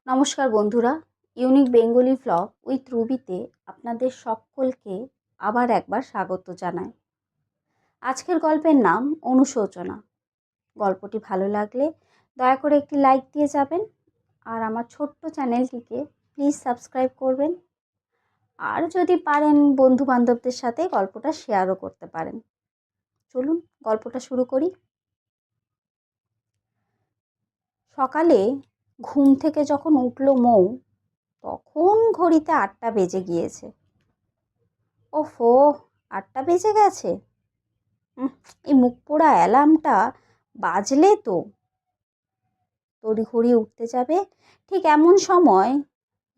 নমস্কার বন্ধুরা, unique Bengali vlog with রুবিতে আপনাদের সকলকে আবার একবার স্বাগত জানাই। আজকের গল্পের নাম অনুশোচনা। গল্পটি ভালো লাগলে দয়া করে একটি লাইক দিয়ে যাবেন, আর আমার ছোট্ট চ্যানেলটিকে প্লিজ সাবস্ক্রাইব করবেন। আর যদি পারেন বন্ধু বান্ধবদের সাথে গল্পটা শেয়ারও করতে পারেন। চলুন গল্পটা শুরু করি। সকালে ঘুম থেকে যখন উঠল মৌ, তখন ঘড়িতে 8টা বেজে গিয়েছে। ওফো, 8টা বেজে গেছে। এই মুখ পোড়া অ্যালার্মটা বাজলে তো তড়িঘড়ি উঠতে যাবে। ঠিক এমন সময়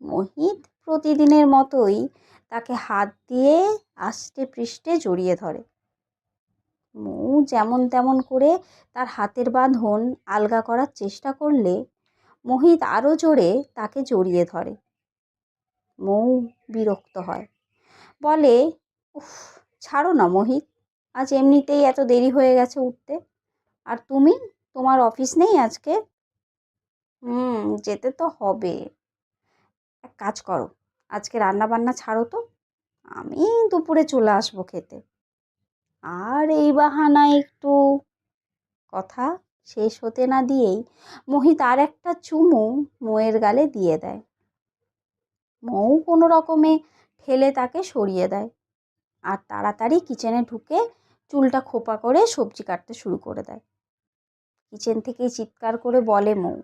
মোহিত প্রতিদিনের মতোই তাকে হাত দিয়ে আষ্টে পৃষ্ঠে জড়িয়ে ধরে। মৌ যেমন তেমন করে তার হাতের বাঁধন আলগা করার চেষ্টা করলে মোহিত আরও জোরে তাকে জড়িয়ে ধরে। মৌ বিরক্ত হয়, বলে, উফ, ছাড়ো না মোহিত, আজ এমনিতেই এত দেরি হয়ে গেছে উঠতে। আর তুমি, তোমার অফিস নেই আজকে? যেতে তো হবে। এক কাজ করো, আজকে রান্না বান্না ছাড়ো তো, আমি দুপুরে চলে আসবো খেতে। আর এই বাহানায় একটু। কথা শেষ হতে না দিয়েই মোহিত আর একটা চুমু মৌয়ের গালে দিয়ে দেয়। মৌ কোনো রকমে ঠেলে তাকে সরিয়ে দেয় আর তাড়াতাড়ি কিচেনে ঢুকে চুলটা খোপা করে সবজি কাটতে শুরু করে দেয়। কিচেন থেকেই চিৎকার করে বলে মৌ,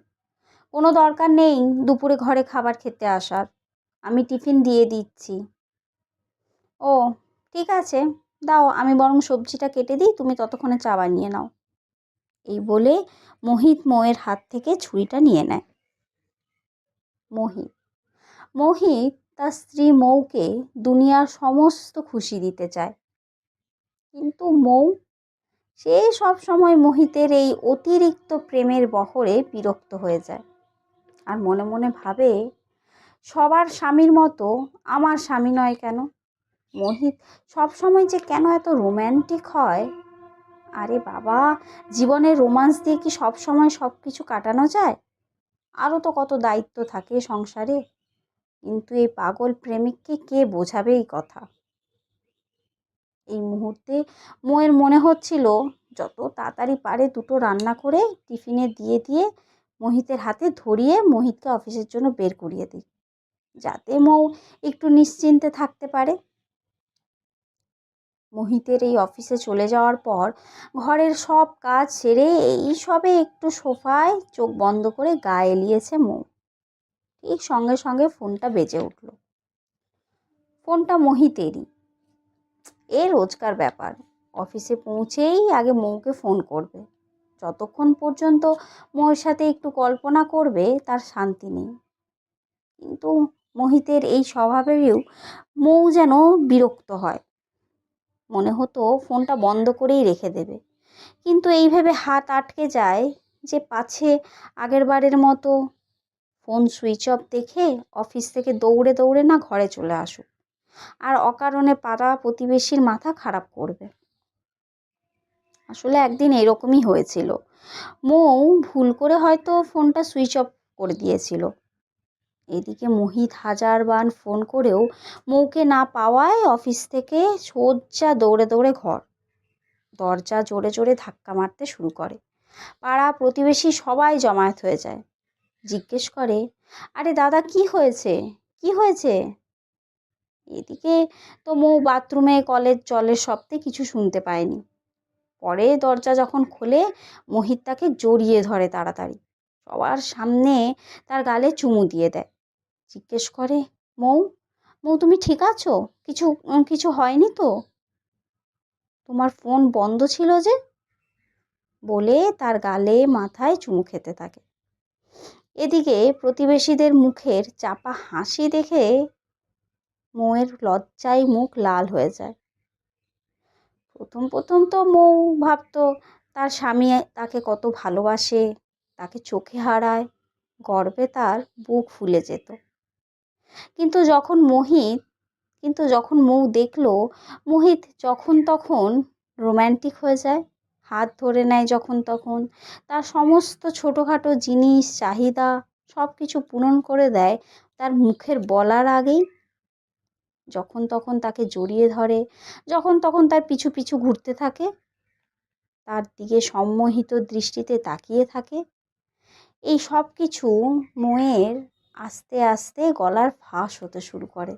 কোনো দরকার নেই দুপুরে ঘরে খাবার খেতে আসার, আমি টিফিন দিয়ে দিচ্ছি। ও ঠিক আছে, দাও, আমি বরং সবজিটা কেটে দিই, তুমি ততক্ষণে চা বানিয়ে নাও। এই বলে মোহিত মৌয়ের হাত থেকে ছুরিটা নিয়ে নেয়। মোহিত মোহিত তার স্ত্রী মৌকে দুনিয়ার সমস্ত খুশি দিতে চায়, কিন্তু মৌ, সে সব সময় মোহিতের এই অতিরিক্ত প্রেমের বহরে বিরক্ত হয়ে যায় আর মনে মনে ভাবে, সবার স্বামীর মতো আমার স্বামী নয় কেন? মোহিত সব সময় যে কেন এত রোম্যান্টিক হয়? আরে বাবা, জীবনের রোমান্স দিয়ে কি সব সময় সব কিছু কাটানো যায়? আরও তো কত দায়িত্ব থাকে সংসারে। কিন্তু এই পাগল প্রেমিককে কে বোঝাবে এই কথা? এই মুহূর্তে মোয়ের মনে হচ্ছিল যত তাড়াতাড়ি পারে দুটো রান্না করে টিফিনে দিয়ে দিয়ে মোহিতের হাতে ধরিয়ে মোহিতকে অফিসের জন্য বের করিয়ে দিই, যাতে মৌ একটু নিশ্চিন্তে থাকতে পারে। মোহিতের এই অফিসে চলে যাওয়ার পর ঘরের সব কাজ সেরে এই সবে একটু সোফায় চোখ বন্ধ করে গা এলিয়েছে মৌ। ঠিক সঙ্গে সঙ্গে ফোনটা বেজে উঠল। ফোনটা মোহিতেরই। এ রোজকার ব্যাপার, অফিসে পৌঁছেই আগে মৌকে ফোন করবে। যতক্ষণ পর্যন্ত মৌয়ের সাথে একটু কল্পনা করবে তার শান্তি নেই। কিন্তু মোহিতের এই স্বভাবেও মৌ যেন বিরক্ত হয়। মনে হতো ফোনটা বন্ধ করেই রেখে দেবে, কিন্তু এই ভেবে হাত আটকে যায় যে পাছে আগের বারের মতো ফোন সুইচ অফ দেখে অফিস থেকে দৌড়ে দৌড়ে না ঘরে চলে আসুক আর অকারণে পাড়া প্রতিবেশীর মাথা খারাপ করবে। আসলে একদিন এরকমই হয়েছিল। মৌ ভুল করে হয়তো ফোনটা সুইচ অফ করে দিয়েছিল। এদিকে মোহিত হাজারবার ফোন করেও মৌকে না পাওয়ায় অফিস থেকে সোজা দৌড়ে দৌড়ে ঘর। দরজা জোরে জোরে ধাক্কা মারতে শুরু করে। পাড়া প্রতিবেশী সবাই জমায়েত হয়ে যায়। জিজ্ঞেস করে, আরে দাদা, কি হয়েছে, কি হয়েছে? এদিকে তো মৌ বাথরুমে কলের জলের শব্দে কিছু শুনতে পায়নি। পরে দরজা যখন খোলে মোহিত তাকে জড়িয়ে ধরে তাড়াতাড়ি, সবার সামনে তার গালে চুমু দিয়ে দেয়। জিজ্ঞেস করে, মৌ, মৌ, তুমি ঠিক আছো? কিছু কিছু হয়নি তো? তোমার ফোন বন্ধ ছিল যে? বলে তার গালে মাথায় চুমু খেতে থাকে। এদিকে প্রতিবেশীদের মুখের চাপা হাসি দেখে মৌয়ের লজ্জায় মুখ লাল হয়ে যায়। প্রথম প্রথম তো মৌ ভাবতো তার স্বামী তাকে কত ভালোবাসে, তাকে চোখে হারায়, গর্বে তার বুক ফুলে যেত। কিন্তু যখন মৌ দেখলো মোহিত যখন তখন রোম্যান্টিক হয়ে যায়, হাত ধরে নেয় যখন তখন, তার সমস্ত ছোটোখাটো জিনিস চাহিদা সব কিছু পূরণ করে দেয় তার মুখের বলার আগেই। যখন তখন তাকে জড়িয়ে ধরে, যখন তখন তার পিছু পিছু ঘুরতে থাকে, তার দিকে সম্মোহিত দৃষ্টিতে তাকিয়ে থাকে। এই সব কিছু মোয়ের আস্তে আস্তে গলার ফাঁস হতে শুরু করে।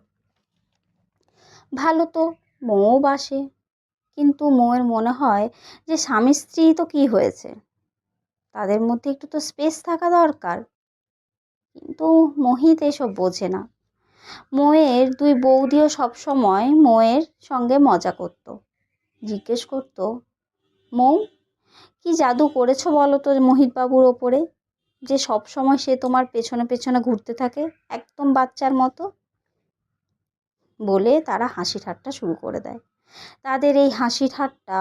ভালো তো, মৌও বাসে, কিন্তু মোয়ের মনে হয় যে স্বামী স্ত্রী তো কি হয়েছে, তাদের মধ্যে একটু তো স্পেস থাকা দরকার। কিন্তু মোহিত এসব বোঝে না। মোয়ের দুই বৌদিও সবসময় মোয়ের সঙ্গে মজা করত, জিজ্ঞেস করত, মৌ, কি জাদু করেছো বলো তো মোহিত বাবুর ওপরে, যে সব সময় সে তোমার পেছনে পেছনে ঘুরতে থাকে একদম বাচ্চার মতো। বলে তারা হাসি ঠাট্টা শুরু করে দেয়। তাদের এই হাসি ঠাট্টা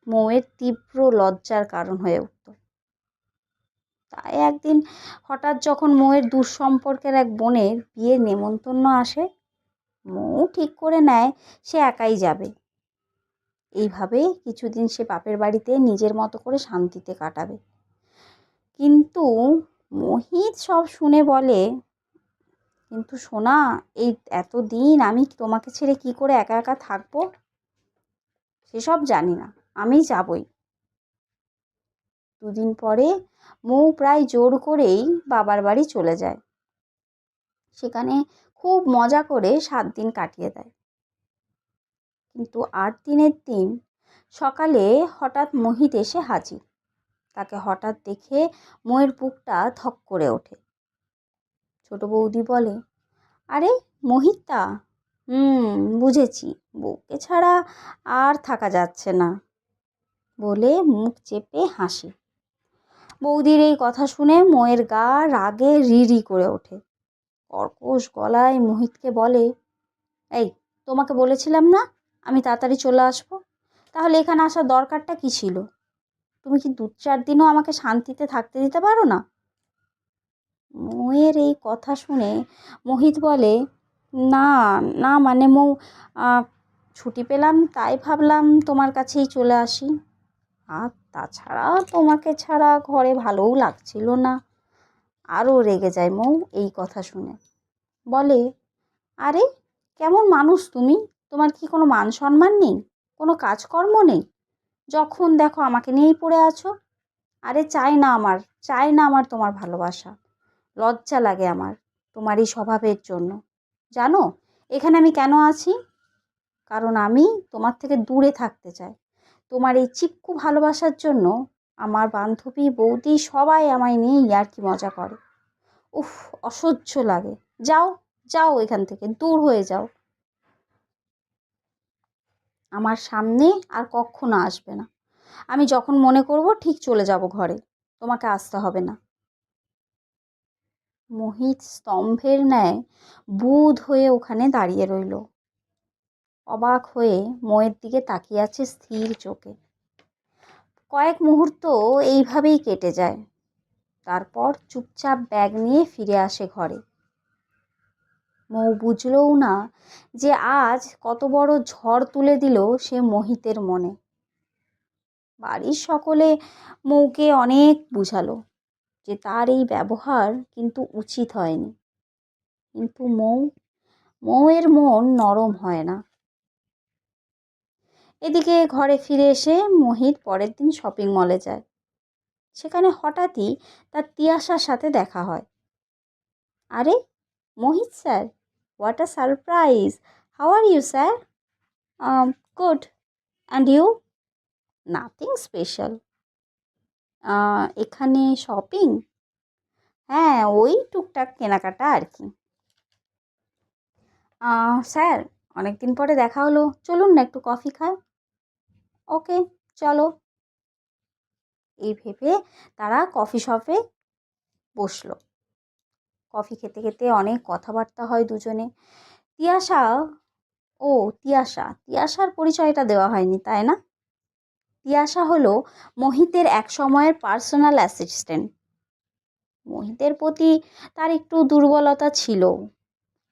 মৌয়ের তীব্র লজ্জার কারণ হয়ে উঠত। তাই একদিন হঠাৎ যখন মৌয়ের দূর সম্পর্কের এক বোনের বিয়ের নেমন্তন্ন আসে, মৌ ঠিক করে নেয় সে একাই যাবে। এইভাবে কিছুদিন সে বাপের বাড়িতে নিজের মতো করে শান্তিতে কাটাবে। কিন্তু মোহিত সব শুনে বলে, কিন্তু সোনা, এই এতদিন আমি তোমাকে ছেড়ে কি করে একা একা থাকবো সেসব জানি না, আমি যাবই। দুদিন পরে মৌ প্রায় জোর করেই বাবার বাড়ি চলে যায়। সেখানে খুব মজা করে 7 দিন কাটিয়ে দেয়। কিন্তু 8 দিনের দিন সকালে হঠাৎ মোহিত এসে হাজির। তাকে হঠাৎ দেখে মৌয়ের বুকটা ধক করে ওঠে। ছোট বৌদি বলে, আরে মোহিতদা, বুঝেছি, বউকে ছাড়া আর থাকা যাচ্ছে না, বলে মুখ চেপে হাসি। বৌদির এই কথা শুনে মৌয়ের গা রাগে রি করে ওঠে। কর্কশ গলায় মোহিতকে বলে, এই, তোমাকে বলেছিলাম না আমি তাড়াতাড়ি চলে আসবো, তাহলে এখানে আসার দরকারটা কি ছিল? তুমি কি 2-4 দিনও আমাকে শান্তিতে থাকতে দিতে পারো না? মৌয়ের এই কথা শুনে মোহিত বলে, না না, মানে মৌ, ছুটি পেলাম তাই ভাবলাম তোমার কাছেই চলে আসি। আর তাছাড়া তোমাকে ছাড়া ঘরে ভালোও লাগছিল না। আরও রেগে যায় মৌ এই কথা শুনে। বলে, আরে কেমন মানুষ তুমি, তোমার কি কোনো মান সম্মান নেই, কোনো কাজকর্ম নেই, যখন দেখো আমাকে নিয়েই পড়ে আছো। আরে চাই না আমার তোমার ভালোবাসা, লজ্জা লাগে আমার তোমার এই স্বভাবের জন্য। জানো এখানে আমি কেন আছি? কারণ আমি তোমার থেকে দূরে থাকতে চাই। তোমার এই চিপকু ভালোবাসার জন্য আমার বান্ধবী বৌদি সবাই আমায় নিয়ে ইয়ার্কি মজা করে। উফ, অসহ্য লাগে। যাও যাও, এখান থেকে দূর হয়ে যাও, আমার সামনে আর কখনো আসবে না। আমি যখন মনে করব ঠিক চলে যাব ঘরে, তোমাকে আসতে হবে না। মোহিত স্তম্ভের ন্যায় বুঁদ হয়ে ওখানে দাঁড়িয়ে রইল, অবাক হয়ে মৌয়ের দিকে তাকিয়ে আছে স্থির চোখে। কয়েক মুহূর্ত এইভাবেই কেটে যায়। তারপর চুপচাপ ব্যাগ নিয়ে ফিরে আসে ঘরে। মৌ বুঝলও না যে আজ কত বড় ঝড় তুলে দিল সে মোহিতের মনে। বাড়ির সকলে মৌকে অনেক বুঝালো যে তার এই ব্যবহার কিন্তু উচিত হয়নি, কিন্তু মৌয়ের মন নরম হয় না। এদিকে ঘরে ফিরে এসে মোহিত পরের দিন শপিং মলে যায়। সেখানে হঠাৎই তার তিয়াশার সাথে দেখা হয়। আরে Mohit sir, what a surprise, how are you sir? Good, and you? Nothing special. এখানে শপিং? হ্যাঁ, ওই টুকটাক কেনাকাটা আর কি। স্যার, অনেক দিন পরে দেখা হলো, চলুন না একটু কফি খাই। ওকে, চলো। এই ভেবে তারা কফি শপে বসলো। কফি খেতে খেতে অনেক কথাবার্তা হয় দুজনে। তিয়াশা, তিয়াশার পরিচয়টা দেওয়া হয়নি, তাই না? তিয়াশা হলো মোহিতের এক সময়ের পার্সোনাল অ্যাসিস্ট্যান্ট। মোহিতের প্রতি তার একটু দুর্বলতা ছিল,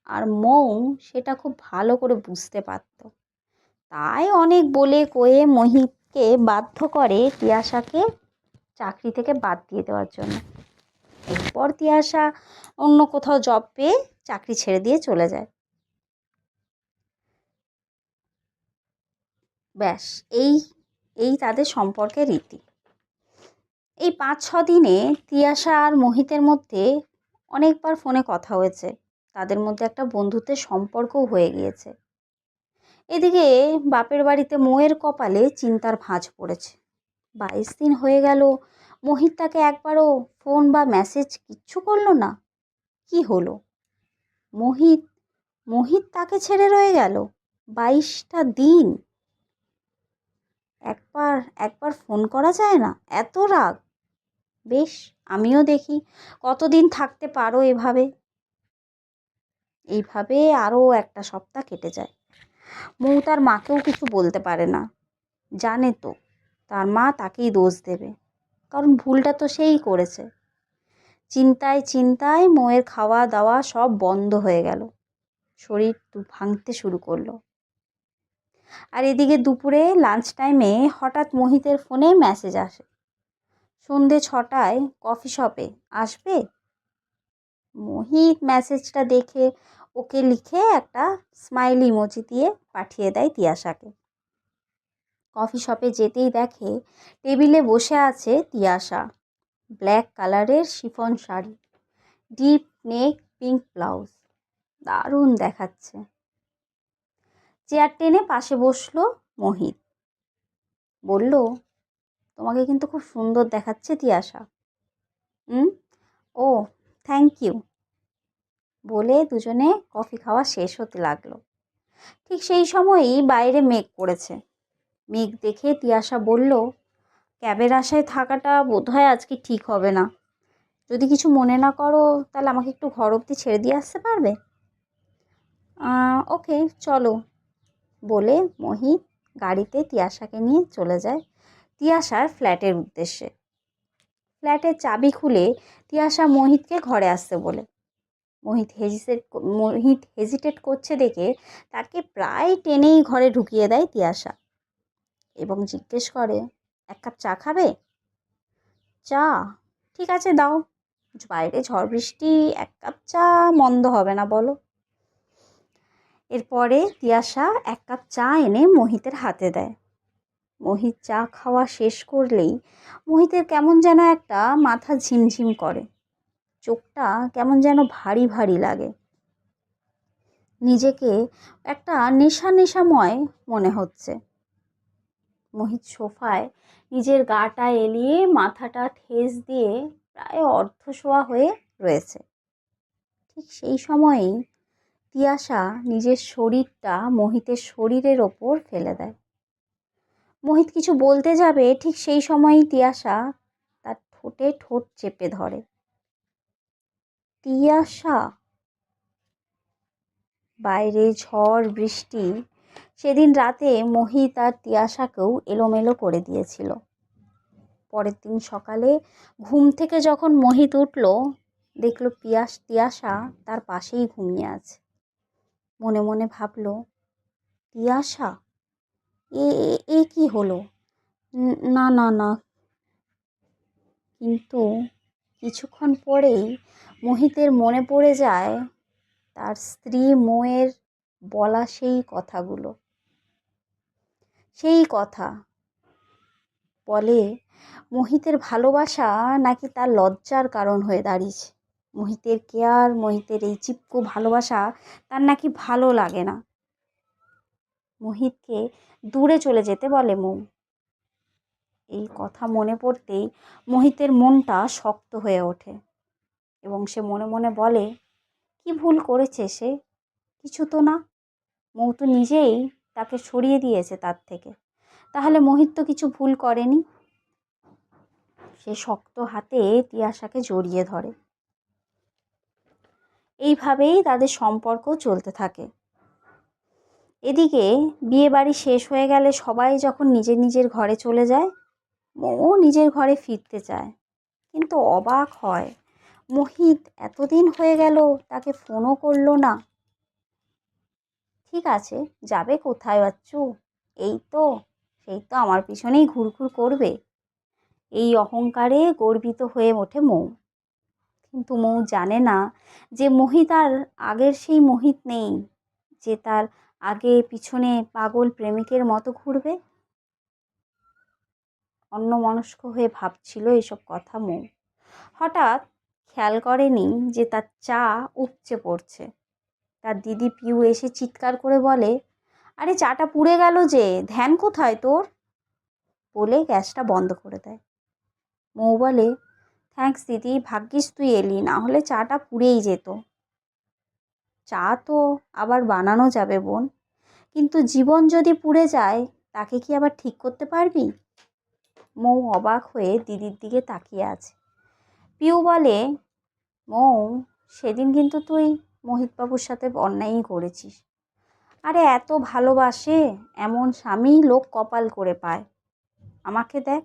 আর মৌ সেটা খুব ভালো করে বুঝতে পারত। তাই অনেক বলে কয়ে মোহিতকে বাধ্য করে তিয়াশাকে চাকরি থেকে বাদ দিয়ে দেওয়ার জন্য। এরপর তিয়াশা অন্য কোথাও জব পেয়ে চাকরি ছেড়ে দিয়ে চলে যায়। ব্যাস, এই এই তাদের সম্পর্কের রীতি। এই 5-6 দিনে তিয়াশা আর মোহিতের মধ্যে অনেকবার ফোনে কথা হয়েছে। তাদের মধ্যে একটা বন্ধুত্বের সম্পর্কও হয়ে গিয়েছে। এদিকে বাপের বাড়িতে মৌয়ের কপালে চিন্তার ভাঁজ পড়েছে। 22 দিন হয়ে গেল, মোহিত তাকে একবারও ফোন বা মেসেজ কিচ্ছু করলো না। কি হলো? মোহিত মোহিত তাকে ছেড়ে রয়ে গেল 22টা দিন। একবার একবার ফোন করা যায় না? এত রাগ! বেশ, আমিও দেখি কতদিন থাকতে পারো এভাবে। এইভাবে আরও একটা সপ্তাহ কেটে যায়। মৌ তার মাকেও কিছু বলতে পারে না। জানে তো তার মা তাকেই দোষ দেবে, কারণ ভুলটা তো সেই করেছে। চিন্তায় চিন্তায় মৌয়ের খাওয়া দাওয়া সব বন্ধ হয়ে গেল। শরীর ভাঙতে শুরু করলো। আর এদিকে দুপুরে লাঞ্চ টাইমে হঠাৎ মোহিতের ফোনে মেসেজ আসে, সন্ধে 6টায় কফি শপে আসবে। মোহিত মেসেজটা দেখে ওকে লিখে একটা স্মাইলি ইমোজি দিয়ে পাঠিয়ে দেয় তিয়াশাকে। কফি শপে যেতেই দেখে টেবিলে বসে আছে তিয়াশা। ব্ল্যাক কালারের chiffon sari, deep neck pink blouse, দারুণ দেখাচ্ছে। চেয়ার টেনে পাশে বসলো মোহিত। বলল, তোমাকে কিন্তু খুব সুন্দর দেখাচ্ছে তিয়াশা। ও, থ্যাংক ইউ বলে দুজনে কফি খাওয়া শেষ হতে লাগলো। ঠিক সেই সময়ই বাইরে মেঘ পড়েছে। মেঘ দেখে তিয়াশা বলল, ক্যাবের আশায় থাকাটা বোধহয় আজকে ঠিক হবে না। যদি কিছু মনে না করো তাহলে আমাকে একটু ঘর অবধি ছেড়ে দিয়ে আসতে পারবে? ওকে, চলো বলে মোহিত গাড়িতে তিয়াশাকে নিয়ে চলে যায় তিয়াশার ফ্ল্যাটের উদ্দেশ্যে। ফ্ল্যাটের চাবি খুলে তিয়াশা মোহিতকে ঘরে আসতে বলে। মোহিত হেজিটেট করছে দেখে তাকে প্রায় টেনেই ঘরে ঢুকিয়ে দেয় তিয়াশা এবং জিজ্ঞেস করে, 1 কাপ চা খাবে? চা? ঠিক আছে দাও। বাইরে ঝড় বৃষ্টি, 1 কাপ চা মন্দ হবে না বলো। এরপরে তিয়াশা 1 কাপ চা এনে মোহিতের হাতে দেয়। মোহিত চা খাওয়া শেষ করলেই মোহিতের কেমন যেন একটা মাথা ঝিমঝিম করে, চোখটা কেমন যেন ভারী ভারী লাগে। নিজেকে একটা নেশাময় মনে হচ্ছে। মোহিত সোফায় নিজের গাটা এলিয়ে মাথাটা ঠেস দিয়ে প্রায় অর্ধশোয়া হয়ে রয়েছে। ঠিক সেই সময়েই তিয়াশা নিজের শরীরটা মোহিতের শরীরের ওপর ফেলে দেয়। মোহিত কিছু বলতে যাবে, ঠিক সেই সময়ই তিয়াশা তার ঠোঁটে ঠোঁট চেপে ধরে। তিয়াশা! বাইরে ঝড় বৃষ্টি সেদিন রাতে মোহিত আর তিয়াশাকেও এলোমেলো করে দিয়েছিল। পরের দিন সকালে ঘুম থেকে যখন মোহিত উঠল, দেখল তিয়াশা তার পাশেই ঘুমিয়ে আছে। মনে মনে ভাবল, তিয়াশা, এ এ কি হলো? না না না। কিন্তু কিছুক্ষণ পরেই মোহিতের মনে পড়ে যায় তার স্ত্রী মৌয়ের বলা সেই কথাগুলো। সেই কথা বলে মোহিতের ভালোবাসা নাকি তার লজ্জার কারণ হয়ে দাঁড়িয়েছে। মোহিতের কেয়ার, মোহিতের এই চিপকো ভালোবাসা তার নাকি ভালো লাগে না। মোহিতকে দূরে চলে যেতে বলে মৌ। এই কথা মনে পড়তেই মোহিতের মনটা শক্ত হয়ে ওঠে এবং সে মনে মনে বলে, কি ভুল করেছে সে? কিছু তো না। মৌ তো নিজেই তাকে সরিয়ে দিয়েছে তার থেকে, তাহলে মোহিত তো কিছু ভুল করেনি। সে শক্ত হাতে তিয়াশাকে জড়িয়ে ধরে। এইভাবেই তাদের সম্পর্ক চলতে থাকে। এদিকে বিয়ে বাড়ি শেষ হয়ে গেলে সবাই যখন নিজের নিজের ঘরে চলে যায়, মৌ নিজের ঘরে ফিরতে চায়, কিন্তু অবাক হয় মোহিত এতদিন হয়ে গেল তাকে ফোনও করলো না। ঠিক আছে, যাবে কোথায় বাচ্চু? সেই তো আমার পিছনেই ঘুরঘুর করবে। এই অহংকারে গর্বিত হয়ে ওঠে মৌ। কিন্তু মৌ জানে না যে মোহিত আর আগের সেই মোহিত নেই, যে তার আগে পিছনে পাগল প্রেমিকের মতো ঘুরবে। অন্যমনস্ক হয়ে ভাবছিল এসব কথা মৌ। হঠাৎ খেয়াল করেনি যে তার চা উপচে পড়ছে। তার দিদি পিউ এসে চিৎকার করে বলে, আরে চাটা পুড়ে গেল যে, ধ্যান কোথায় তোর? বলে গ্যাসটা বন্ধ করে দেয়। মৌ বলে, থ্যাঙ্কস দিদি, ভাগ্যিস তুই এলি, না হলে চাটা পুড়েই যেত। চা তো আবার বানানো যাবে বোন, কিন্তু জীবন যদি পুড়ে যায় তাকে কি আবার ঠিক করতে পারবি? মৌ অবাক হয়ে দিদির দিকে তাকিয়ে আছে। পিউ বলে, মৌ, সেদিন কিন্তু তুই মোহিতবাবুর সাথে অন্যায়ই করেছিস। আরে এত ভালোবাসে এমন স্বামী লোক কপাল করে পায়। আমাকে দেখ,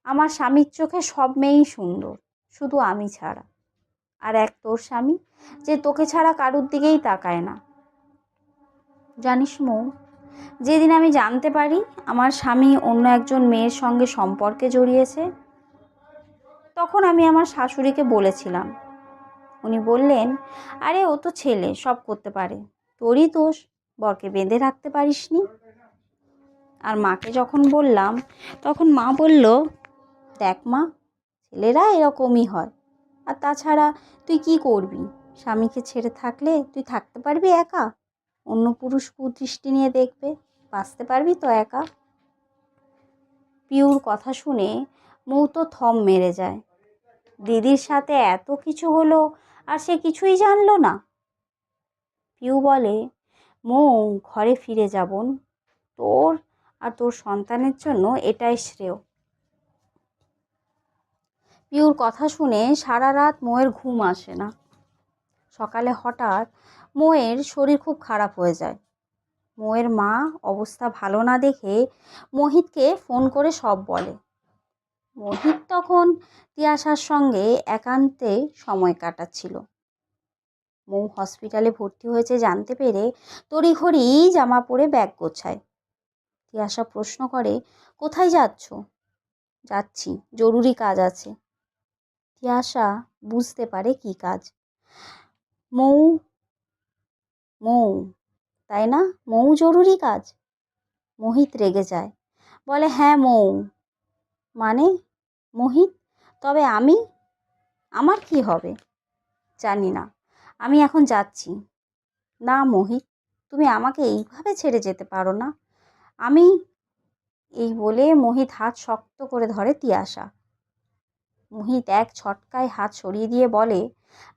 আমার স্বামীর চোখে সব মেয়েই সুন্দর, শুধু আমি ছাড়া। আর এক তোর স্বামী, যে তোকে ছাড়া কারুর দিকেই তাকায় না। জানিস মৌ, যেদিন আমি জানতে পারি আমার স্বামী অন্য একজন মেয়ের সঙ্গে সম্পর্কে জড়িয়েছে, তখন আমি আমার শাশুড়িকে বলেছিলাম। উনি বললেন, আরে ও তো ছেলে, সব করতে পারে, তোরই দোষ বরকে বেঁধে রাখতে পারিসনি। আর মাকে যখন বললাম, তখন মা বলল, দেখ মা, ছেলেরা এরকমই হয়। আর তাছাড়া তুই কি করবি? স্বামীকে ছেড়ে থাকলে তুই থাকতে পারবি একা? অন্য পুরুষ কুদৃষ্টি নিয়ে দেখবে, বাঁচতে পারবি তো একা? পিউর কথা শুনে মৌ তো থম মেরে যায়। দিদির সাথে এত কিছু হলো আর সে কিছুই জানলো না। পিউ বলে, মৌ, ঘরে ফিরে যাবন, তোর আর তোর সন্তানের জন্য এটাই শ্রেয়। পিউর কথা শুনে সারা রাত মৌয়ের ঘুম আসে না। সকালে হঠাৎ মৌয়ের শরীর খুব খারাপ হয়ে যায়। মৌয়ের মা অবস্থা ভালো না দেখে মোহিতকে ফোন করে সব বলে। মোহিত তখন তিয়াশার সঙ্গে একান্তে সময় কাটাচ্ছিল। মৌ হসপিটালে ভর্তি হয়েছে জানতে পেরে তড়িঘড়ি জামা পরে ব্যাগ গোছায়। তিয়াশা প্রশ্ন করে, কোথায় যাচ্ছ? যাচ্ছি, জরুরি কাজ আছে। তিয়াশা বুঝতে পারে কি কাজ। মৌ, মৌ, তাই না? মৌ জরুরি কাজ? মোহিত রেগে যায়, বলে, হ্যাঁ মৌ। মানে? মোহিত, তবে আমার কি হবে? জানি না, আমি এখন যাচ্ছি। না মোহিত, তুমি আমাকে এইভাবে ছেড়ে যেতে পারো না। আমি, এই বলে মোহিত হাত শক্ত করে ধরে তিয়াশা। মোহিত এক ছটকায় হাত সরিয়ে দিয়ে বলে,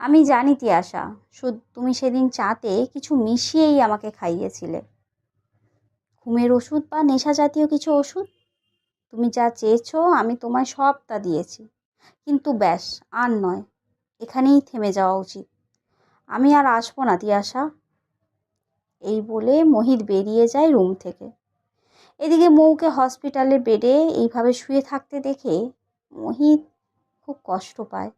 আমি জানি তিয়াশা, তুমি সেদিন চাতে কিছু মিশিয়েই আমাকে খাইয়েছিলে। ঘুমের ওষুধ বা নেশা জাতীয় কিছু ওষুধ। তুমি যা চেয়েছো আমি তোমায় সব তা দিয়েছি, কিন্তু ব্যাস, আর নয়, এখানেই থেমে যাওয়া উচিত। আমি আর আসবো না তিয়াশা। এই বলে মোহিত বেরিয়ে যায় রুম থেকে। এদিকে মৌকে হসপিটালের বেডে এইভাবে শুয়ে থাকতে দেখে মোহিত খুব কষ্ট পায়।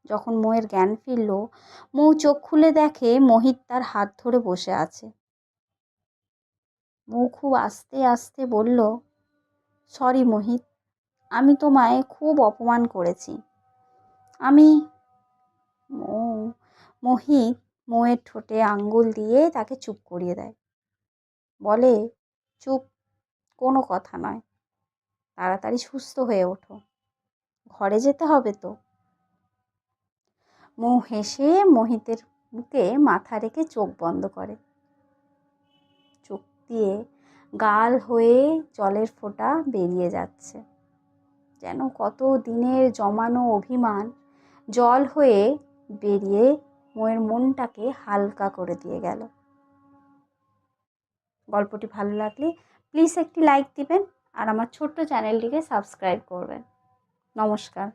যখন মৌয়ের জ্ঞান ফিরল, মৌ চোখ খুলে দেখে মোহিত তার হাত ধরে বসে আছে। মৌ খুব আস্তে আস্তে বলল, সরি মোহিত, আমি তোমায় খুব অপমান করেছি। আমি মোহিত মৌয়ের ঠোঁটে আঙ্গুল দিয়ে তাকে চুপ করিয়ে দেয়। বলে, চুপ, কোনো কথা নয়, তাড়াতাড়ি সুস্থ হয়ে ওঠো, ঘরে যেতে হবে তো। মৌ হেসে মোহিতের বুকে মাথা রেখে চোখ বন্ধ করে। চোখ দিয়ে গাল হয়ে জলের ফোঁটা বেরিয়ে যাচ্ছে, যেন কত দিনের জমানো অভিমান জল হয়ে বেরিয়ে মৌয়ের মনটাকে হালকা করে দিয়ে গেল। গল্পটি ভালো লাগলে প্লিজ একটি লাইক দিবেন আর আমার ছোট্ট চ্যানেলটিকে সাবস্ক্রাইব করবেন। নমস্কার।